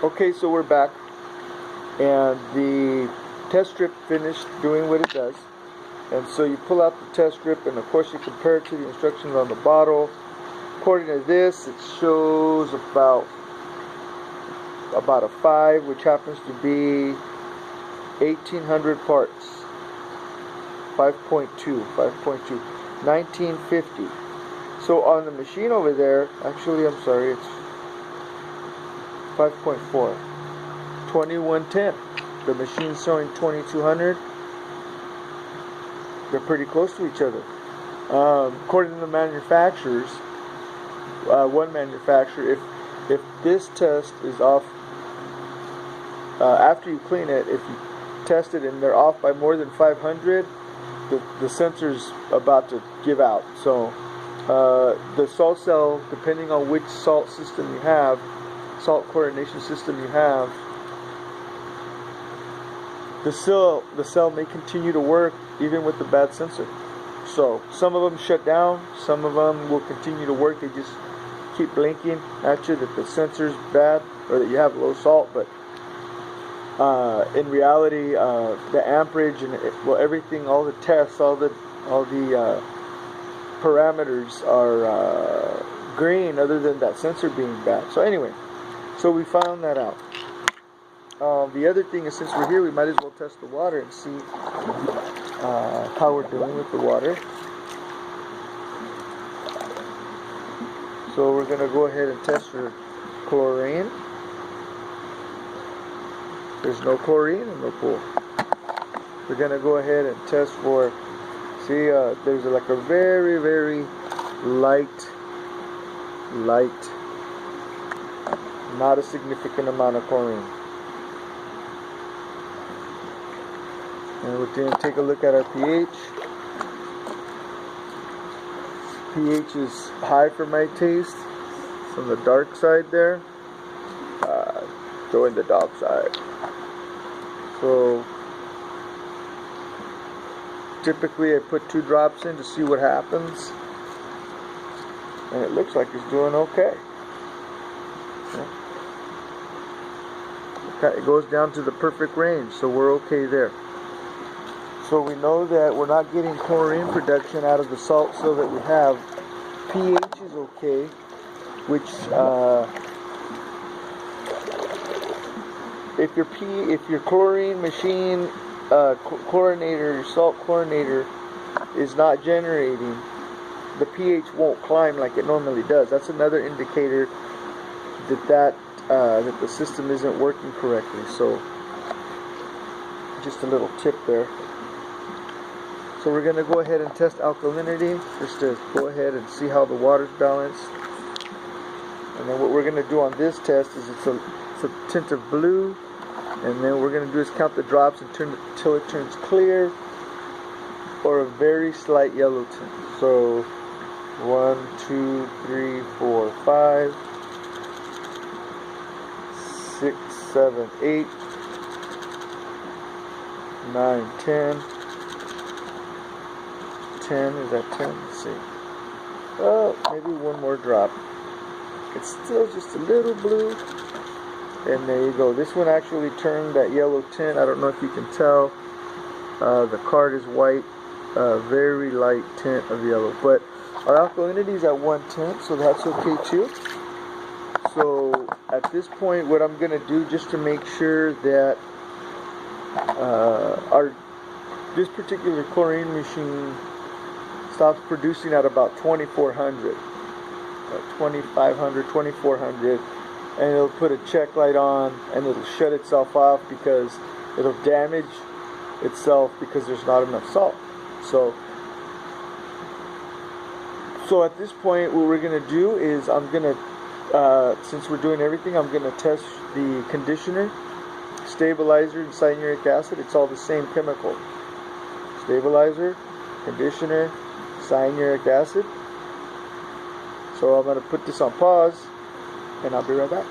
Okay, so we're back, and the test strip finished doing what it does. And so you pull out the test strip, and of course you compare it to the instructions on the bottle. According to this, it shows about a 5, which happens to be 1,800 parts. 5.2, 1950. So on the machine over there, actually, I'm sorry, it's 5.4, 2110. The machine's showing 2200. They're pretty close to each other. According to the manufacturers, one manufacturer, if this test is off, after you clean it, if you test it and they're off by more than 500, the sensor's about to give out. So the salt cell, depending on which salt system you have, salt chlorination system you have, the cell may continue to work even with the bad sensor. So some of them shut down, some of them will continue to work. They just keep blinking at you that the sensor's bad or that you have low salt. But in reality, the amperage and everything, all the tests, all the parameters are green, other than that sensor being bad. So anyway, so we found that out. The other thing is, since we're here, we might as well test the water and see how we're doing with the water. So we're going to go ahead and test for chlorine. There's no chlorine in the pool. We're going to go ahead and test for, see, there's like a very, very light, not a significant amount of chlorine. And we're going to take a look at our pH. pH is high for my taste. It's on the dark side there. Going the dark side. So typically I put 2 drops in to see what happens. And it looks like it's doing okay. Okay, it goes down to the perfect range, so we're okay there. So we know that we're not getting chlorine production out of the salt cell that we have. pH is okay, which if your chlorine machine chlorinator, your salt chlorinator is not generating, the pH won't climb like it normally does. That's another indicator that the system isn't working correctly. So just a little tip there. So we're going to go ahead and test alkalinity, just to go ahead and see how the water's balanced. And then what we're going to do on this test is it's a tint of blue, and then what we're going to do is count the drops and turn it until it turns clear or a very slight yellow tint. So 1, 2, 3, 4, 5, 6, 7, 8, 9, 10. 10, is that 10? Let's see. Oh, maybe one more drop. It's still just a little blue. And there you go. This one actually turned that yellow tint. I don't know if you can tell. The card is white. Very light tint of yellow. But our alkalinity is at 1/10, so that's okay too. So at this point, what I'm going to do, just to make sure that this particular chlorine machine stops producing at about 2400, 2500, 2400, and it'll put a check light on and it'll shut itself off because it'll damage itself because there's not enough salt. So at this point, what we're going to do is I'm going to, since we're doing everything, I'm going to test the conditioner, stabilizer, and cyanuric acid. It's all the same chemical. Stabilizer, conditioner, cyanuric acid. So I'm going to put this on pause, and I'll be right back.